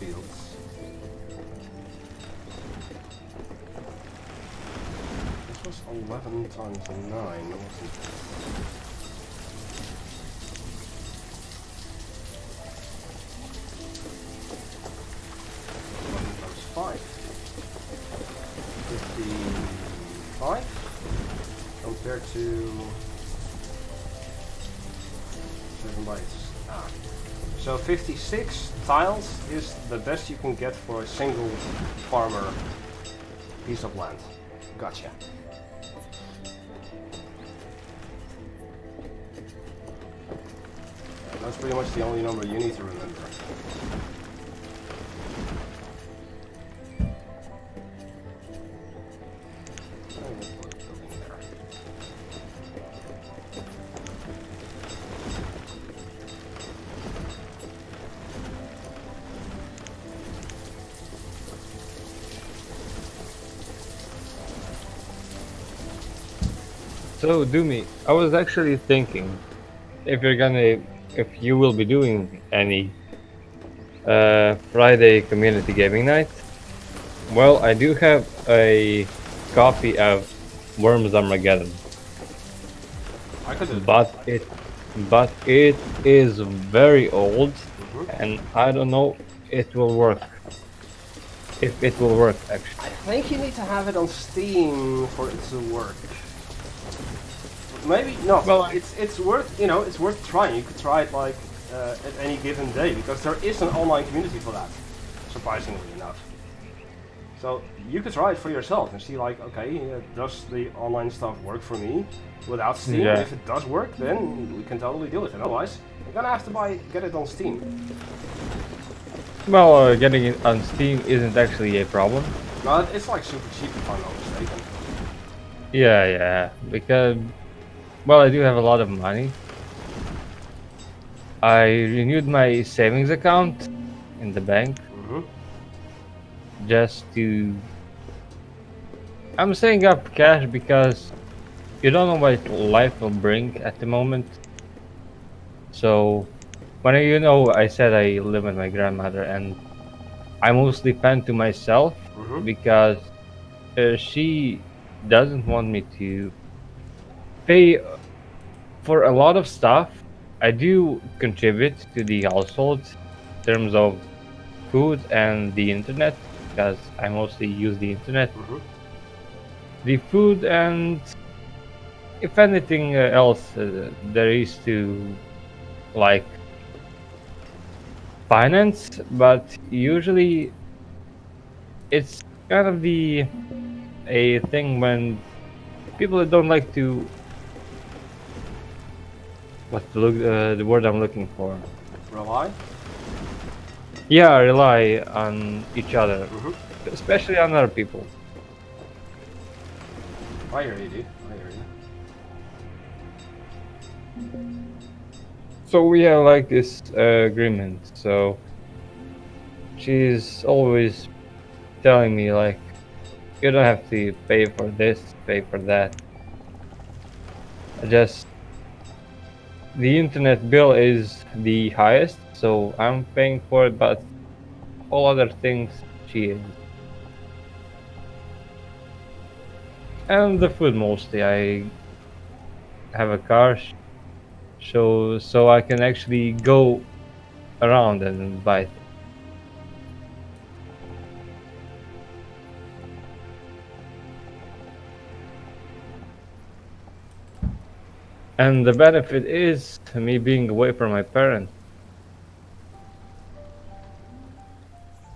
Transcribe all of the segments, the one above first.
fields. This was 11 times 9, wasn't it? 11 times 5. 55 compared to 7 bytes. So 56 tiles is the best you can get for a single farmer piece of land. Gotcha. That's pretty much the only number you need to remember. So, Doomy, I was actually thinking if you will be doing any Friday community gaming night. Well, I do have a copy of Worms Armageddon, I could do but it is very old, and I don't know it will work. If it will work, actually. I think you need to have it on Steam for it to work. Maybe not. Well, it's worth it's worth trying. You could try it like at any given day because there is an online community for that. Surprisingly enough. So you could try it for yourself and see like, okay, does the online stuff work for me without Steam? Yeah. If it does work, then we can totally do it. And otherwise, you're gonna have to get it on Steam. Well, getting it on Steam isn't actually a problem. No, it's like super cheap if I'm not mistaken. Yeah, because, well, I do have a lot of money. I renewed my savings account in the bank just to... I'm saving up cash because you don't know what life will bring at the moment. So, when I said I live with my grandmother and I mostly fend to myself because she doesn't want me to pay for a lot of stuff. I do contribute to the household in terms of food and the internet because I mostly use the internet. The food and if anything else there is to like finance, but usually it's kind of a thing when people don't like to what's the word I'm looking for? Rely? Yeah, rely on each other, especially on other people. I hear you, dude. I hear you. So we have like this agreement. So she's always telling me like, you don't have to pay for this, pay for that. The internet bill is the highest, so I'm paying for it, but all other things she is. And the food mostly. I have a car, so I can actually go around and buy things. And the benefit is me being away from my parents.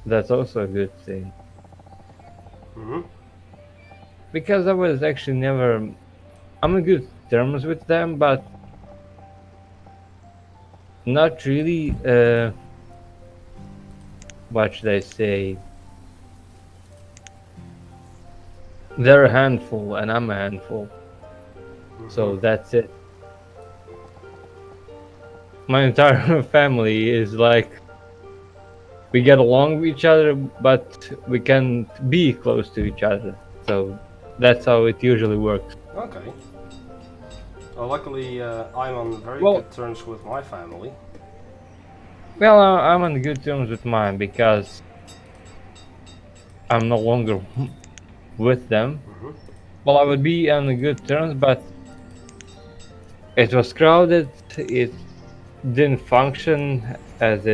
That's also a good thing. Because I was actually never... I'm in good terms with them, but not really, what should I say? They're a handful and I'm a handful. So that's it. My entire family is like, we get along with each other, but we can't be close to each other. So that's how it usually works. Okay. Well, luckily, I'm on very good terms with my family. Well, I'm on good terms with mine because I'm no longer with them. Hmm. Well, I would be on good terms, but it was crowded. It didn't function as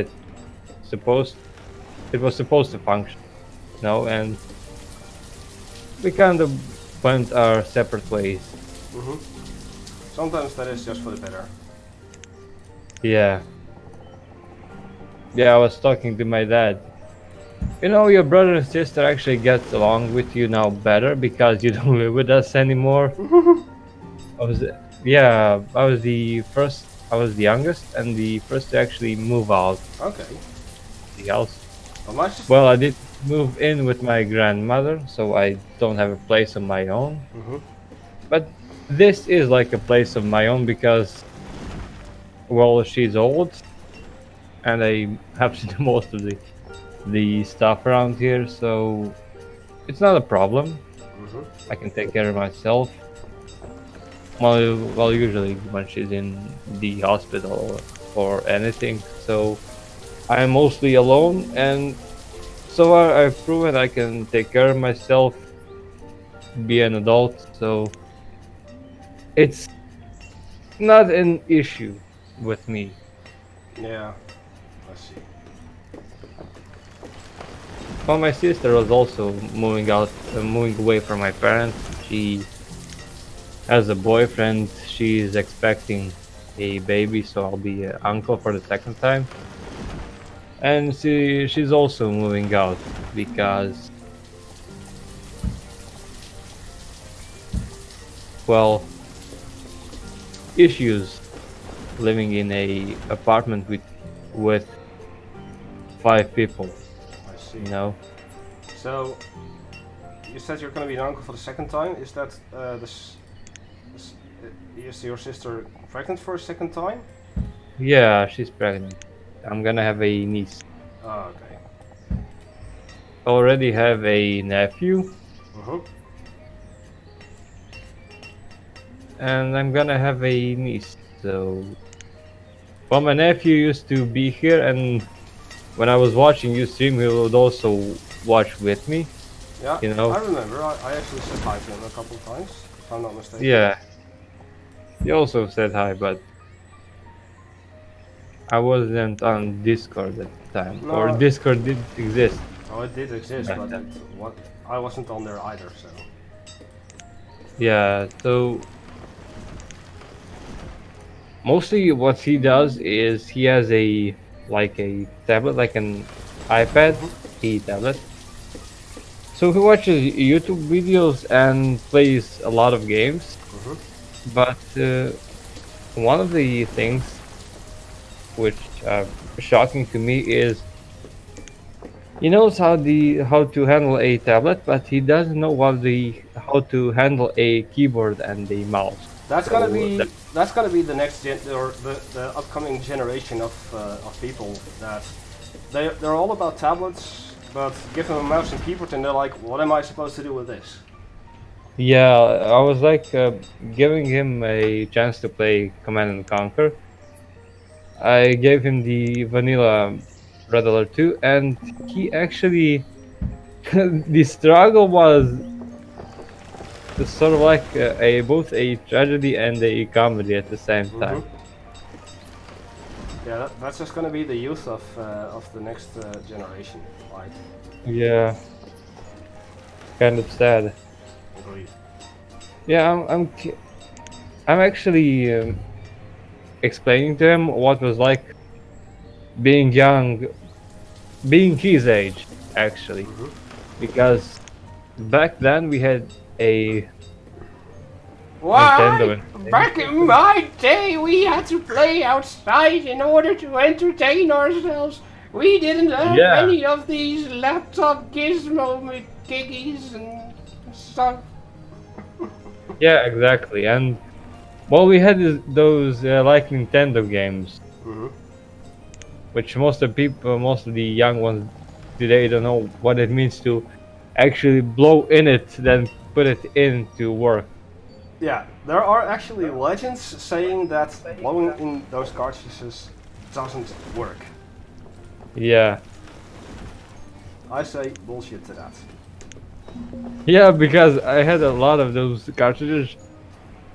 supposed. It was supposed to function, and we kind of went our separate ways. Hmm. Sometimes that is just for the better. Yeah, yeah. I was talking to my dad. Your brother and sister actually get along with you now better because you don't live with us anymore. I was, yeah, I was the first. I was the youngest and the first to actually move out Okay. the house. Well, my sister. Well, I did move in with my grandmother, so I don't have a place of my own. Hmm. But this is like a place of my own because, well, she's old and I have to do most of the stuff around here, so it's not a problem. Hmm. I can take care of myself. Well, usually when she's in the hospital or anything, so I'm mostly alone, and so I've proven I can take care of myself, be an adult, so it's not an issue with me. Yeah. Let's see. Well, my sister was also moving away from my parents. She has a boyfriend. She's expecting a baby, so I'll be an uncle for the second time. And she's also moving out because, well, issues living in a apartment with 5 people, I see. you know. So you said you're going to be an uncle for the second time. Is that s- is your sister pregnant for a second time? Yeah, she's pregnant. I'm gonna have a niece. Oh, okay. Already have a nephew, Mhm. and I'm gonna have a niece. So, well, my nephew used to be here, and when I was watching you stream, he would also watch with me. Yeah, You know, I remember. I actually said hi to him a couple of times, if I'm not mistaken. yeah. He also said hi, but I wasn't on Discord at the time, or No, Discord didn't exist oh, it did exist, back but then. I wasn't on there either. So. Yeah, so mostly what he does is he has a tablet, like an iPad, Mhm. a tablet. So he watches YouTube videos and plays a lot of games. Mhm. But one of the things which shocking to me is he knows how to handle a tablet, but he doesn't know how to handle a keyboard and a mouse. So That's gonna be the next gen or the upcoming generation of people that they're all about tablets, but give them a mouse and keyboard and they're like, what am I supposed to do with this? yeah, I was like giving him a chance to play Command and Conquer. I gave him the vanilla Red Alert 2, and he actually the struggle was sort of like a both a tragedy and a comedy at the same Hmm. time. Yeah, that's just gonna be the youth of the next generation, right? Yeah, kind of sad. Agreed. Yeah, I'm actually explaining to him what was like being young, being his age, actually, Hmm. because back then we had a Why? Nintendo and Back in my day, we had to play outside in order to entertain ourselves. We didn't have yeah, any of these laptop gizmo giggies and stuff. yeah, exactly. And well, we had those like Nintendo games, Hmm. which most of the young ones today don't know what it means to actually blow in it, then put it into work. Yeah, there are actually legends saying that blowing in those cartridges doesn't work. Yeah. I say bullshit to that. Yeah, because I had a lot of those cartridges.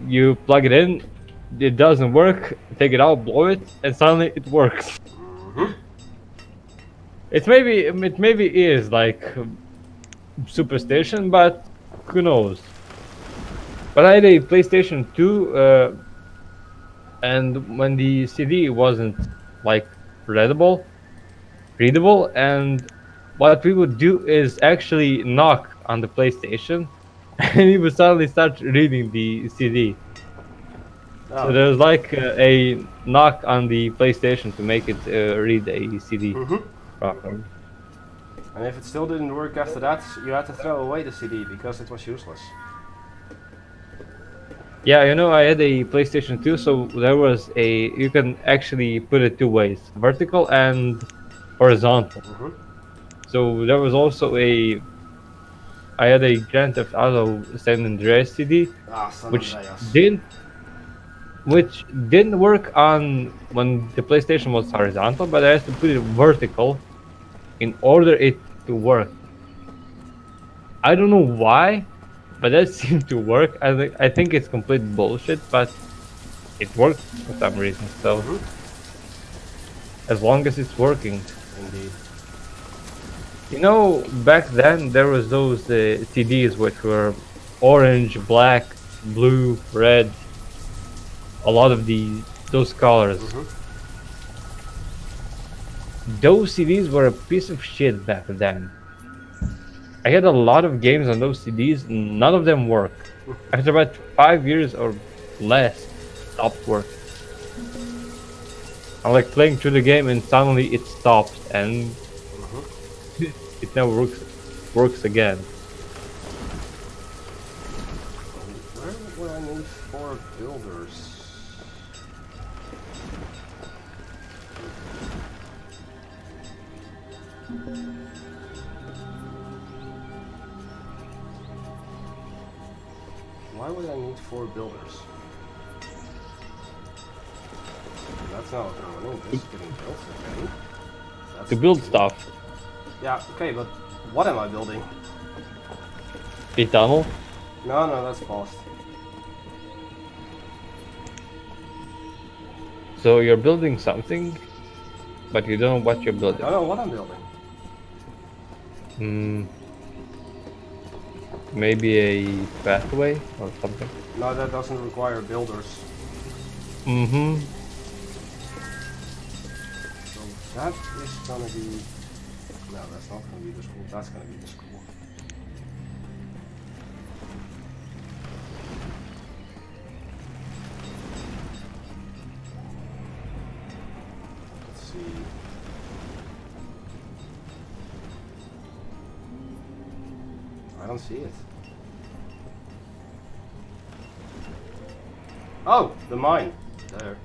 You plug it in, it doesn't work, take it out, blow it, and suddenly it works. Mm-hmm. It maybe is like superstition, but who knows? But I had a PlayStation 2, and when the CD wasn't like readable, and what we would do is actually knock on the PlayStation, and he would suddenly start reading the CD. So Oh. there's like a knock on the PlayStation to make it read a CD Mm-hmm. properly. And if it still didn't work after that, you had to throw away the CD because it was useless. Yeah, I had a PlayStation 2, so there was you can actually put it two ways, vertical and horizontal. Mm-hmm. So there was also I had a Grand Theft Auto San Andreas CD, Ah, San which Andreas. didn't which didn't work on when the PlayStation was horizontal, but I had to put it vertical in order it to work. I don't know why, but that seemed to work. I think it's complete bullshit, but it worked for some reason. So Mm-hmm. as long as it's working. Indeed. Back then there was those CDs which were orange, black, blue, red, a lot of those colors. Mm-hmm. Those CDs were a piece of shit back then. I had a lot of games on those CDs, none of them worked. After about 5 years or less, stopped working. I'm like playing through the game and suddenly it stops and Mm-hmm. it never works again. Where would I need 4 builders? Why would I need 4 builders? That's not what I'm running. This is getting built, okay. That's To build good. stuff, Yeah, okay, but what am I building? a tunnel. No, that's paused. So you're building something, but you don't know what you're I building. don't know what I'm building. Hmm. Maybe a pathway or something. No, that doesn't require builders. Mm-hmm. So that is gonna be... No, that's not gonna be the school. That's gonna be the school. Let's see. I don't see it. Oh, the mine. There.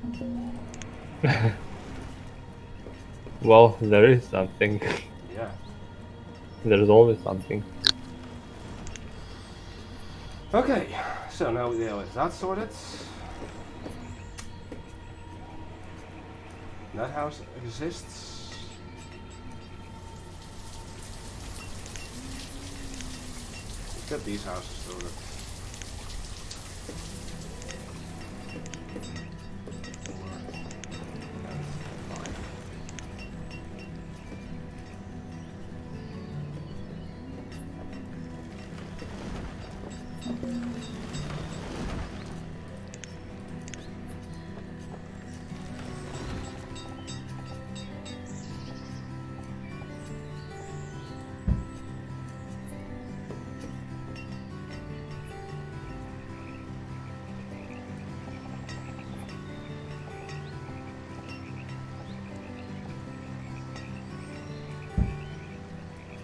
Well, there is something. Yeah. There's always something. Okay, so now we have that sorted. That house exists. Let's get these houses sorted.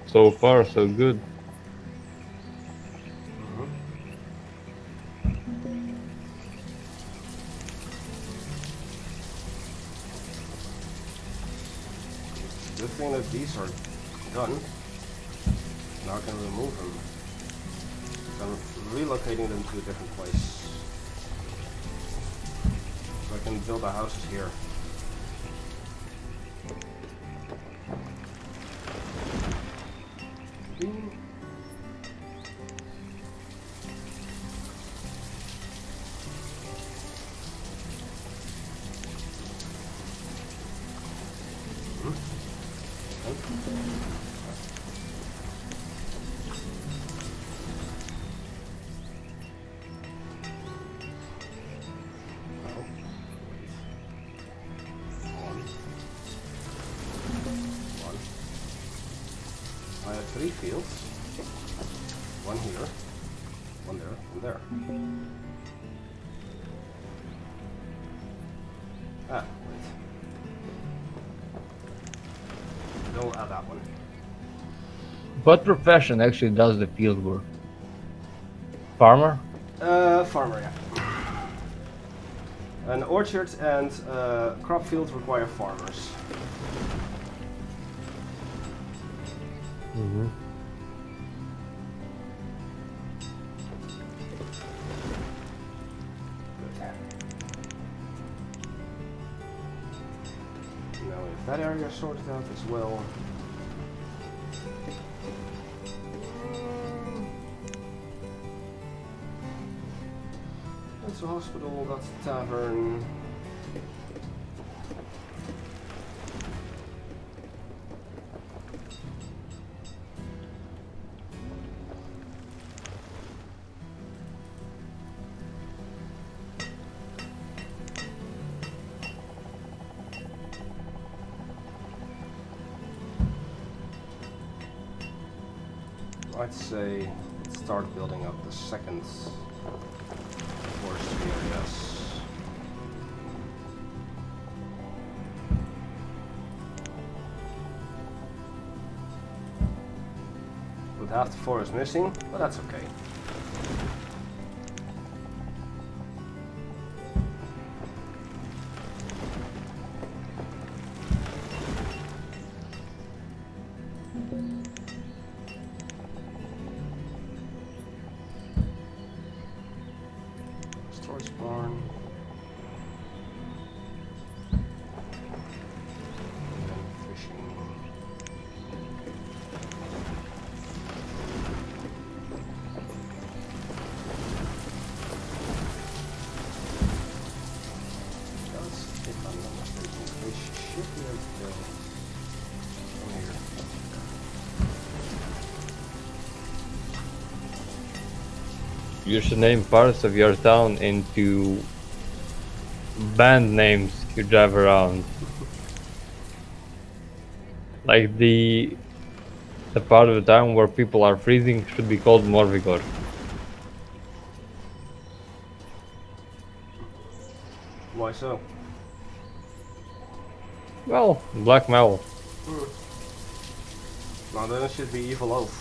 So far, so good. Good thing that these are done. Now I can remove them. I'm relocating them to a different place. So I can build the houses here. 3 fields. One here, one there, and there. Ah, wait. Don't add that one. What profession actually does the field work? Farmer? Farmer, yeah. An orchard and crop fields require farmers. Mm-hmm. Now we have that area sorted out as well. That's a hospital, that's a tavern. I'd say let's start building up the second forestry areas. With half the forest missing, but that's okay. Storage barn. And then fishing. Because if I'm not mistaken, fish should be able to go from here. You should name parts of your town into band names you drive around. Like the part of the town where people are freezing should be called Morvigor. Why so? Well, black metal. Well, then it should be Evil Oath.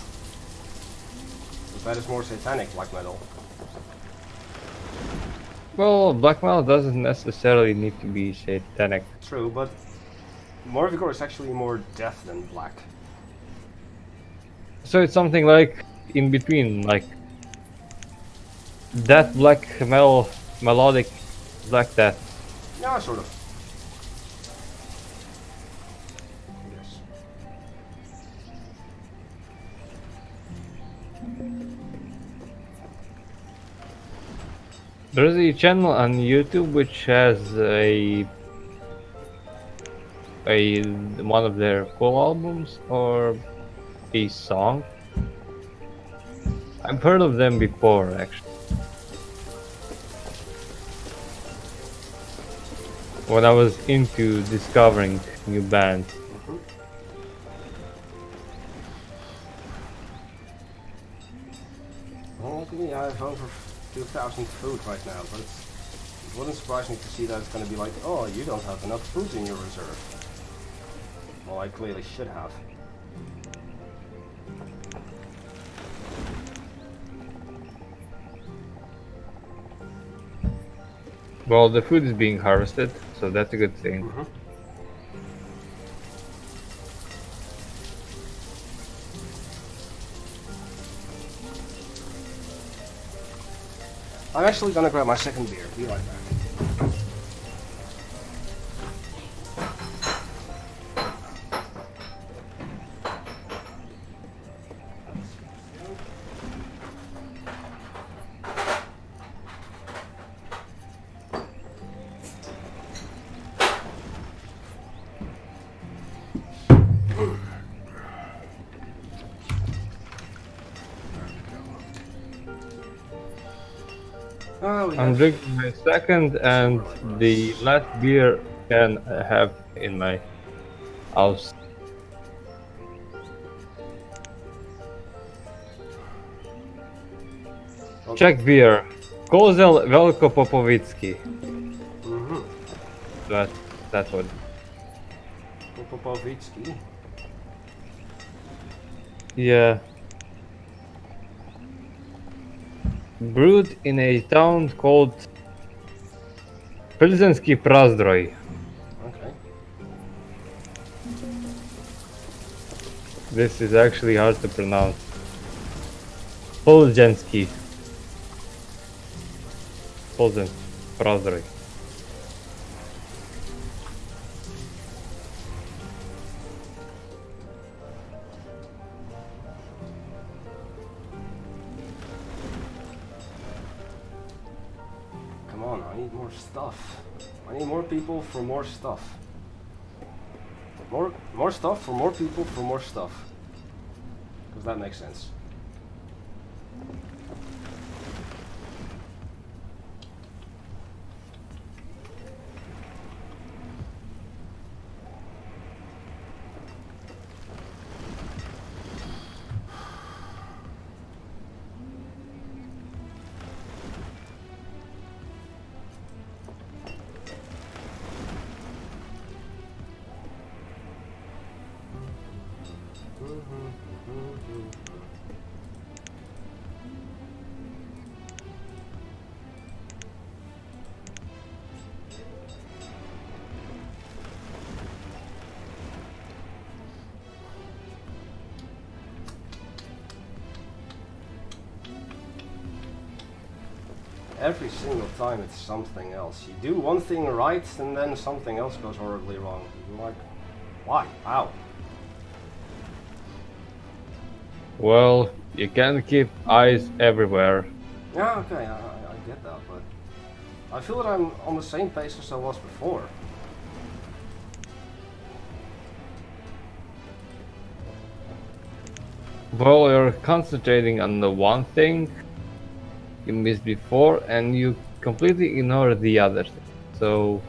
Because that is more satanic black metal. Well, black metal doesn't necessarily need to be satanic. True, but Morvigor is actually more death than black. So it's something like in between, like death black metal, melodic black death. Yeah, sort of. Yes. There's a channel on YouTube which has a one of their full albums or a song. I've heard of them before, actually. When I was into discovering new bands. Well, luckily I have over 2,000 food right now, but it wouldn't surprise me to see that it's going to be like, oh, you don't have enough food in your reserve. Well, I clearly should have. Well, the food is being harvested, so that's a good thing. I'm actually gonna grab my second beer. Be right back. I'm drinking my second and the last beer can I have in my house. Czech beer. Kozel Velkopopovitsky. Mm-hmm. That's what. Popovitsky. Yeah. Brewed in a town called Pilzensky Prazdroj. Okay. This is actually hard to pronounce. Polzensky. Polzensky Prazdroj. Come on, I need more stuff. I need more people for more stuff. More stuff for more people for more stuff. Because that makes sense. Every single time it's something else. You do one thing right and then something else goes horribly wrong. You're like, why? How? Well, you can't keep eyes everywhere. Yeah, okay, I get that, but I feel that I'm on the same pace as I was before. Well, you're concentrating on the one thing you missed before and you completely ignore the other thing. So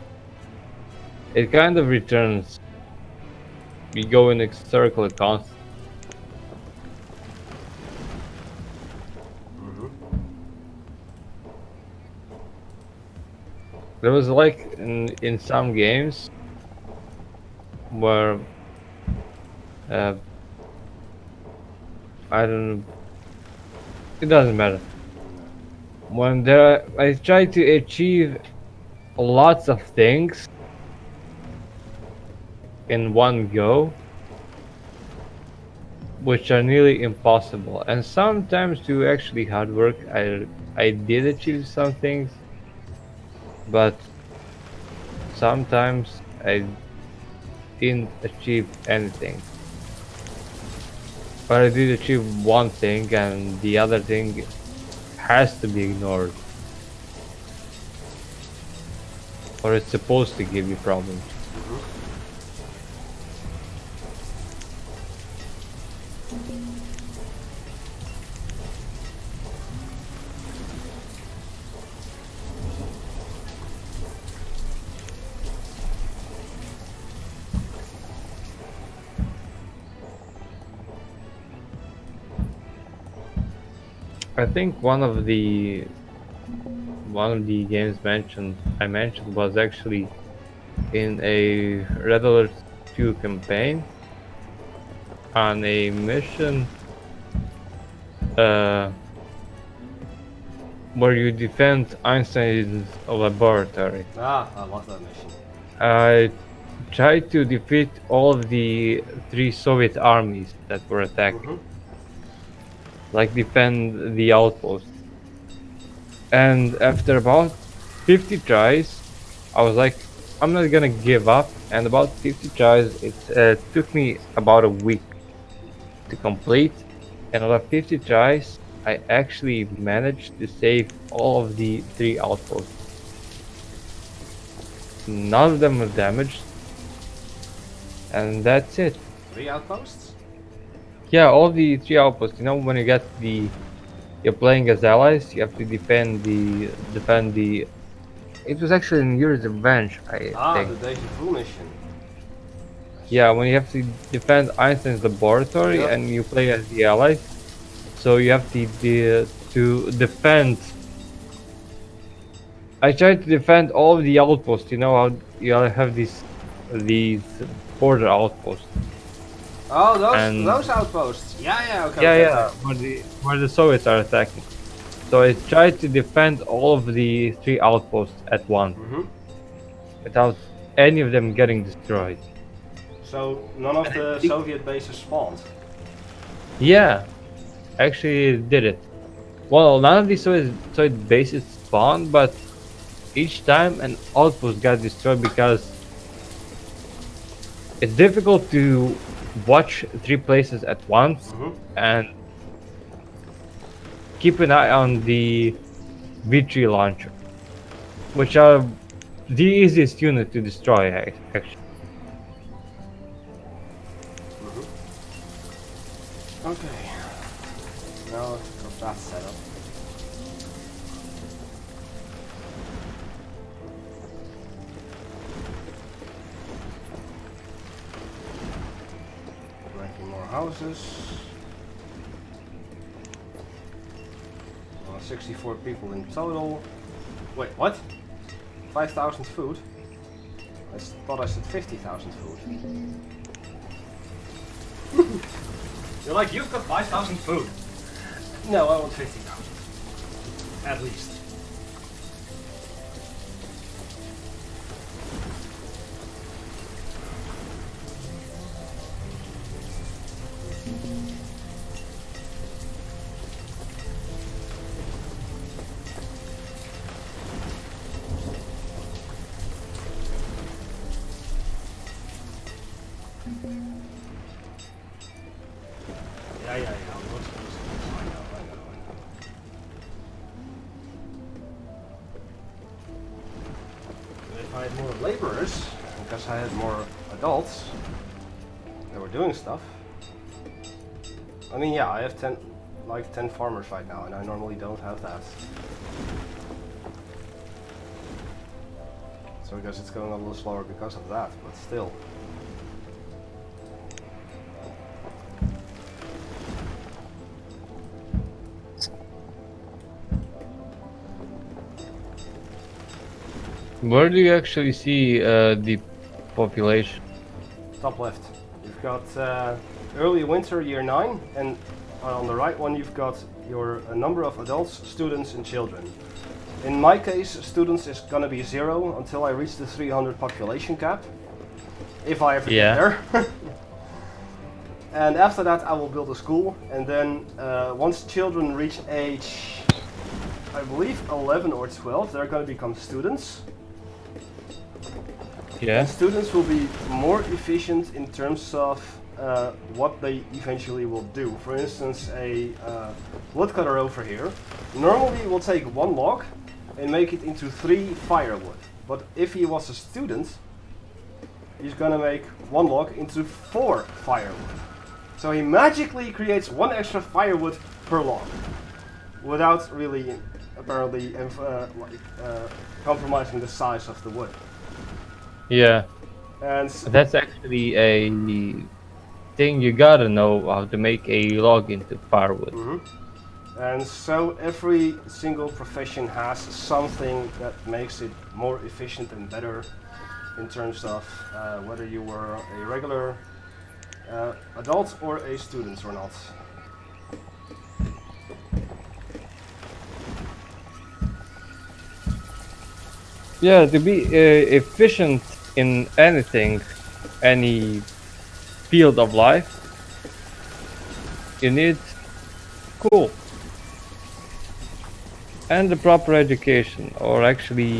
it kind of returns. You go in a circle constantly. There was like in some games where I don't know, it doesn't matter. When I try to achieve lots of things in one go, which are nearly impossible, and sometimes through actually hard work I did achieve some things, but sometimes I didn't achieve anything. But I did achieve one thing and the other thing has to be ignored, or it's supposed to give you problems. I think one of the games I mentioned was actually in a Red Alert 2 campaign on a mission where you defend Einstein's laboratory. Ah, I love that mission. I tried to defeat all of the 3 Soviet armies that were attacking. Like defend the outpost. And after about 50 tries, I was like, I'm not gonna give up. And about 50 tries, it took me about a week to complete. And out of 50 tries, I actually managed to save all of the 3 outposts. None of them were damaged. And that's it. 3 outposts? Yeah, all the 3 outposts. You know, when you get you're playing as allies, you have to defend the. It was actually in Yuri's Revenge, I think. The Deja Vu mission. Yeah, when you have to defend Einstein's laboratory and you play as the allies, so you have to to defend. I tried to defend all of the outposts. You know how you have these border outposts. Oh, And those outposts. Yeah, okay, yeah, okay, yeah, okay. where the Soviets are attacking. So I tried to defend all of the 3 outposts at once Hmm. without any of them getting destroyed. So none of the Soviet bases spawned. Yeah, actually did it. Well, none of these Soviet bases spawned, but each time an outpost got destroyed because it's difficult to watch 3 places at once Hmm. and keep an eye on the V3 launcher, which are the easiest unit to destroy actually. Hmm. Okay. Now let's got that set up. Making more houses. 64 people in total. Wait, what? 5,000 food? I thought I said 50,000 food. You're like, you've got 5,000 food. No, I want 50,000. At least. Yeah. I know. And if I had more laborers, because I had more adults that were doing stuff. I mean, yeah, I have 10 farmers right now, and I normally don't have that. So I guess it's going a little slower because of that, but still. Where do you actually see the population? Top left. You've got early winter year 9, and on the right one you've got your number of adults, students and children. In my case, students is gonna be 0 until I reach the 300 population cap. If I ever get there. And after that I will build a school, and then once children reach age, I believe 11 or 12, they're gonna become students. Yeah. And students will be more efficient in terms of what they eventually will do. For instance, a woodcutter over here normally will take 1 log and make it into 3 firewood. But if he was a student, he's gonna make 1 log into 4 firewood. So he magically creates 1 extra firewood per log, without really, apparently, compromising the size of the wood. Yeah. And That's actually a thing you gotta know how to make a log into firewood. And so every single profession has something that makes it more efficient and better in terms of whether you were a regular adult or a student or not. Yeah, to be efficient in anything, any field of life, you need school and the proper education, or actually